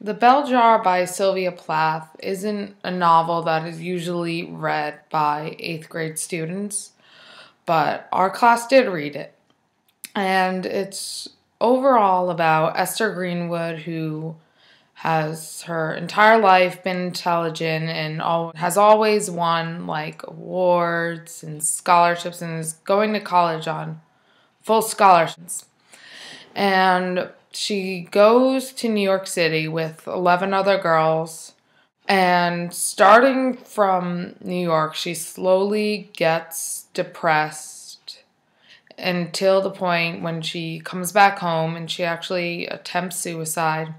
The Bell Jar by Sylvia Plath isn't a novel that is usually read by eighth grade students, but our class did read it. And it's overall about Esther Greenwood, who has her entire life been intelligent and has always won like awards and scholarships and is going to college on full scholarships. And she goes to New York City with 11 other girls. And starting from New York, she slowly gets depressed until the point when she comes back home and she actually attempts suicide.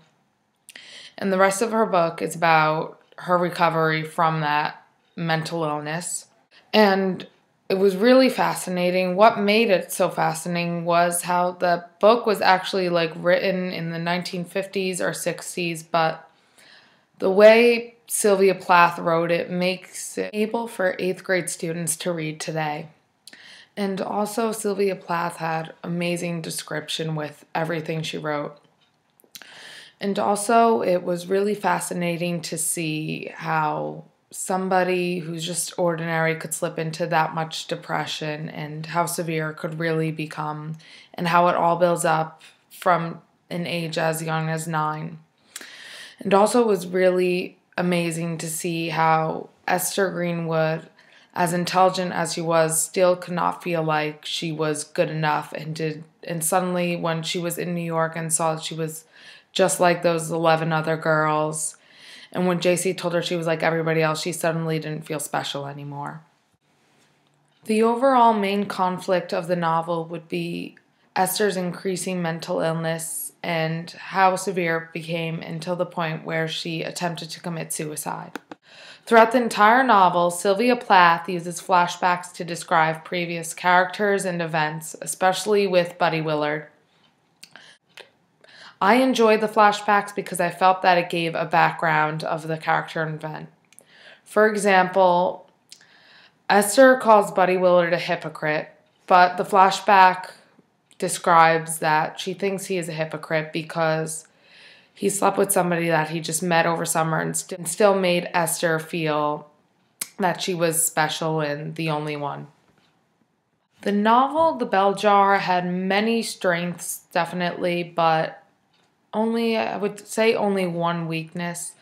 And the rest of her book is about her recovery from that mental illness. And it was really fascinating. What made it so fascinating was how the book was actually like written in the 1950s or 60s, but the way Sylvia Plath wrote it makes it able for eighth grade students to read today. And also Sylvia Plath had amazing description with everything she wrote. And also it was really fascinating to see how somebody who's just ordinary could slip into that much depression and how severe it could really become and how it all builds up from an age as young as 9. And also it was really amazing to see how Esther Greenwood, as intelligent as she was, still could not feel like she was good enough and suddenly when she was in New York and saw that she was just like those 11 other girls, and when JC told her she was like everybody else, she suddenly didn't feel special anymore. The overall main conflict of the novel would be Esther's increasing mental illness and how severe it became until the point where she attempted to commit suicide. Throughout the entire novel, Sylvia Plath uses flashbacks to describe previous characters and events, especially with Buddy Willard. I enjoyed the flashbacks because I felt that it gave a background of the character and event. For example, Esther calls Buddy Willard a hypocrite, but the flashback describes that she thinks he is a hypocrite because he slept with somebody that he just met over summer and still made Esther feel that she was special and the only one. The novel, The Bell Jar, had many strengths, definitely, but I would say only one weakness.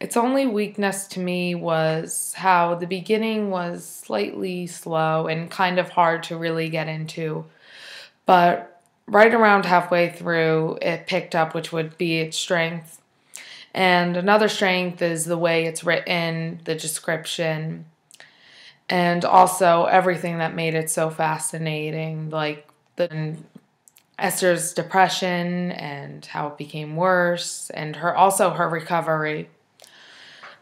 Its only weakness to me was how the beginning was slightly slow and kind of hard to really get into. But right around halfway through, it picked up, which would be its strength. And another strength is the way it's written, the description, and also everything that made it so fascinating, like Esther's depression and how it became worse, and her recovery.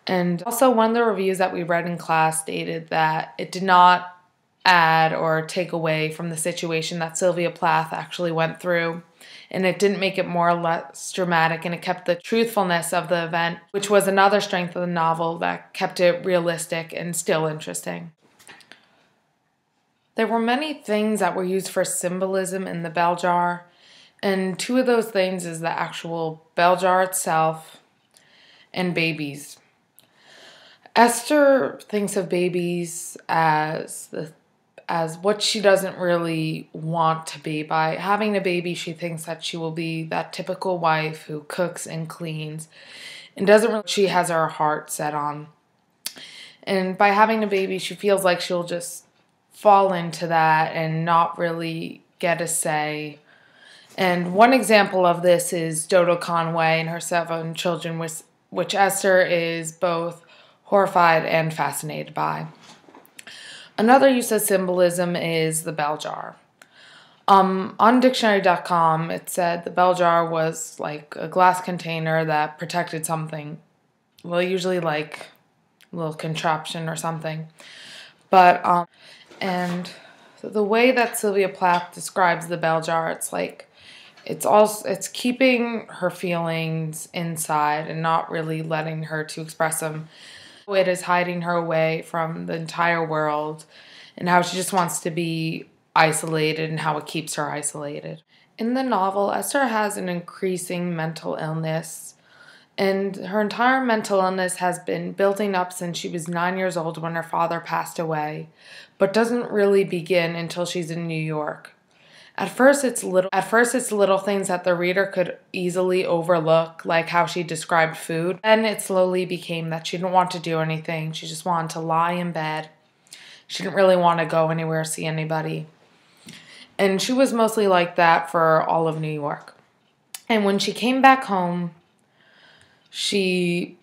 And also one of the reviews that we read in class stated that it did not add or take away from the situation that Sylvia Plath actually went through, and it didn't make it more or less dramatic, and it kept the truthfulness of the event, which was another strength of the novel that kept it realistic and still interesting. There were many things that were used for symbolism in the bell jar, and two of those things is the actual bell jar itself and babies. Esther thinks of babies as what she doesn't really want to be. By having a baby, she thinks that she will be that typical wife who cooks and cleans and doesn't really she has her heart set on. And by having a baby, she feels like she'll just fall into that and not really get a say. And one example of this is Dodo Conway and her 7 children, which Esther is both horrified and fascinated by. Another use of symbolism is the bell jar. On dictionary.com, it said the bell jar was like a glass container that protected something. Well, usually like a little contraption or something. But and the way that Sylvia Plath describes the bell jar, it's keeping her feelings inside and not really letting her to express them. It is hiding her away from the entire world and how she just wants to be isolated and how it keeps her isolated. In the novel, Esther has an increasing mental illness, And her entire mental illness has been building up since she was 9 years old when her father passed away, but doesn't really begin until she's in New York. At first it's little things that the reader could easily overlook, like how she described food. Then it slowly became that she didn't want to do anything. She just wanted to lie in bed. She didn't really want to go anywhere, see anybody. And she was mostly like that for all of New York. And when she came back home, she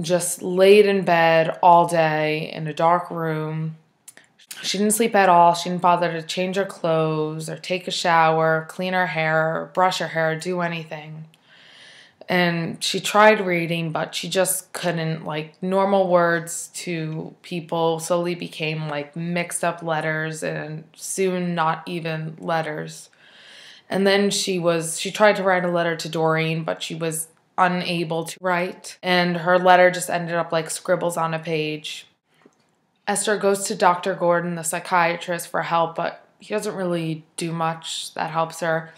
just laid in bed all day in a dark room. She didn't sleep at all. She didn't bother to change her clothes or take a shower, clean her hair, or brush her hair, do anything. And she tried reading, but she just couldn't. Like, normal words to people slowly became like mixed up letters and soon not even letters. And then she tried to write a letter to Doreen, but she was unable to write. And her letter just ended up like scribbles on a page. Esther goes to Dr. Gordon, the psychiatrist, for help, but he doesn't really do much that helps her.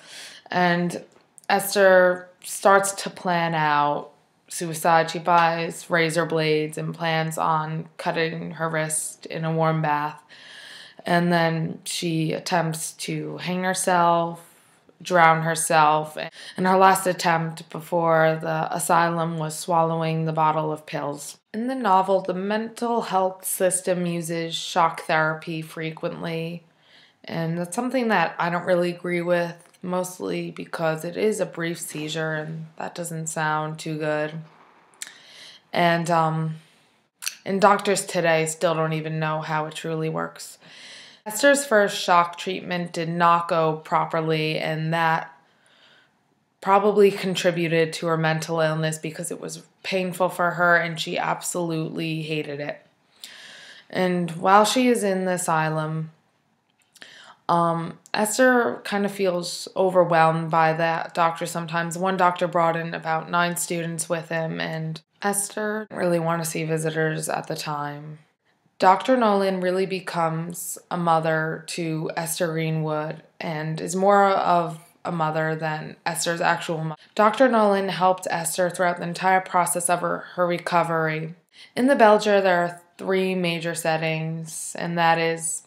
And Esther starts to plan out suicide. She buys razor blades and plans on cutting her wrist in a warm bath. And then she attempts to hang herself, drown herself. And her last attempt before the asylum was swallowing the bottle of pills. In the novel, the mental health system uses shock therapy frequently, and that's something that I don't really agree with, mostly because it is a brief seizure, and that doesn't sound too good. And doctors today still don't even know how it truly works. Esther's first shock treatment did not go properly, and that probably contributed to her mental illness because it was painful for her and she absolutely hated it. And while she is in the asylum, Esther kind of feels overwhelmed by that doctor sometimes. One doctor brought in about 9 students with him, and Esther didn't really want to see visitors at the time. Dr. Nolan really becomes a mother to Esther Greenwood and is more of a mother than Esther's actual mother. Dr. Nolan helped Esther throughout the entire process of her recovery. In the Belger, there are 3 major settings, and that is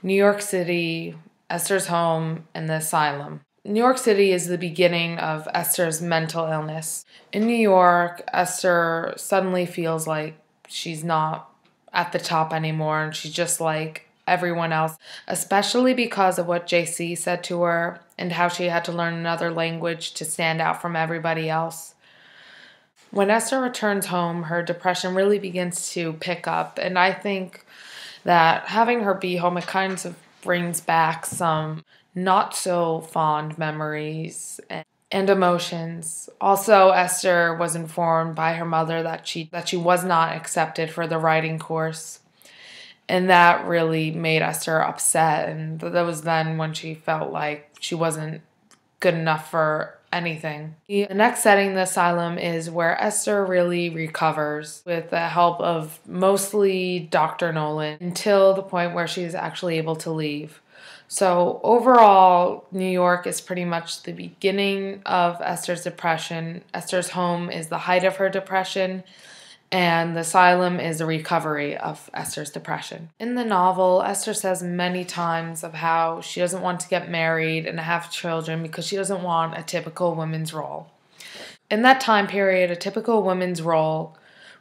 New York City, Esther's home, and the asylum. New York City is the beginning of Esther's mental illness. In New York, Esther suddenly feels like she's not at the top anymore, and she's just like everyone else, especially because of what JC said to her and how she had to learn another language to stand out from everybody else. When Esther returns home, her depression really begins to pick up, and I think that having her be home, it kind of brings back some not so fond memories and emotions. Also, Esther was informed by her mother that she was not accepted for the writing course. And that really made Esther upset. And that was then when she felt like she wasn't good enough for anything. The next setting, the asylum, is where Esther really recovers with the help of mostly Dr. Nolan until the point where she is actually able to leave. So overall, New York is pretty much the beginning of Esther's depression. Esther's home is the height of her depression, and the asylum is a recovery of Esther's depression. In the novel, Esther says many times of how she doesn't want to get married and have children because she doesn't want a typical woman's role. In that time period, a typical woman's role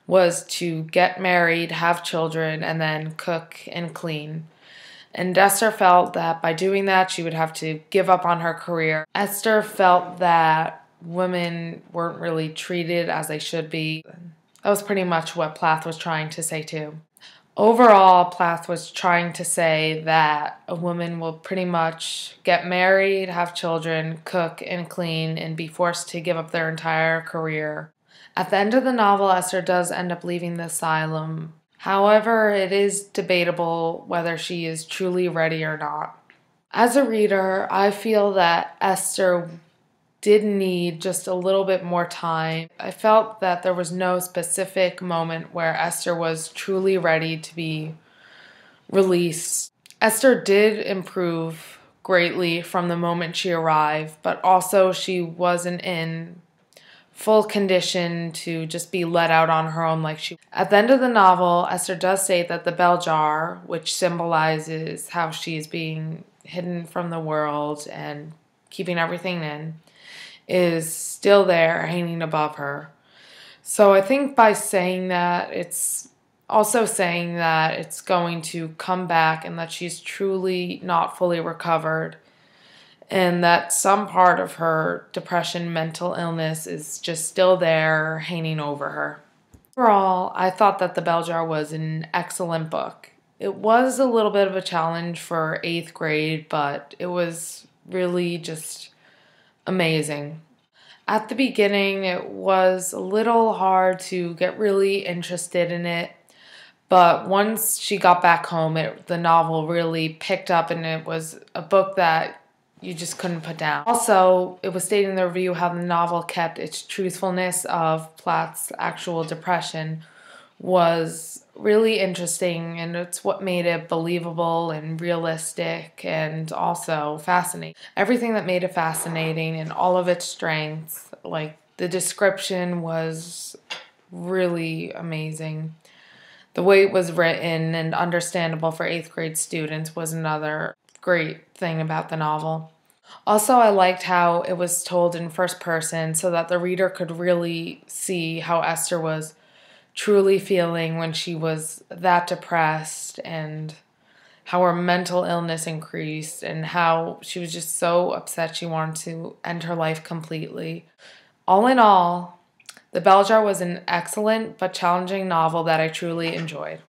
was to get married, have children, and then cook and clean. And Esther felt that by doing that, she would have to give up on her career. Esther felt that women weren't really treated as they should be. That was pretty much what Plath was trying to say too. Overall, Plath was trying to say that a woman will pretty much get married, have children, cook and clean, and be forced to give up their entire career. At the end of the novel, Esther does end up leaving the asylum. However, it is debatable whether she is truly ready or not. As a reader, I feel that Esther did need just a little bit more time. I felt that there was no specific moment where Esther was truly ready to be released. Esther did improve greatly from the moment she arrived, but also she wasn't in full condition to just be let out on her own like she. At the end of the novel, Esther does state that the bell jar, which symbolizes how she is being hidden from the world and keeping everything in, is still there hanging above her. So I think by saying that, it's also saying that it's going to come back and that she's truly not fully recovered, and that some part of her depression, mental illness is just still there hanging over her. Overall, I thought that The Bell Jar was an excellent book. It was a little bit of a challenge for 8th grade, but it was really just amazing. At the beginning, it was a little hard to get really interested in it, but once she got back home, the novel really picked up, and it was a book that you just couldn't put down. Also, it was stated in the review how the novel kept its truthfulness of Plath's actual depression was really interesting, and it's what made it believable and realistic and also fascinating. Everything that made it fascinating and all of its strengths, like the description was really amazing. The way it was written and understandable for 8th grade students was another great thing about the novel. Also, I liked how it was told in first person so that the reader could really see how Esther was truly feeling when she was that depressed, and how her mental illness increased, and how she was just so upset she wanted to end her life completely. All in all, The Bell Jar was an excellent but challenging novel that I truly enjoyed.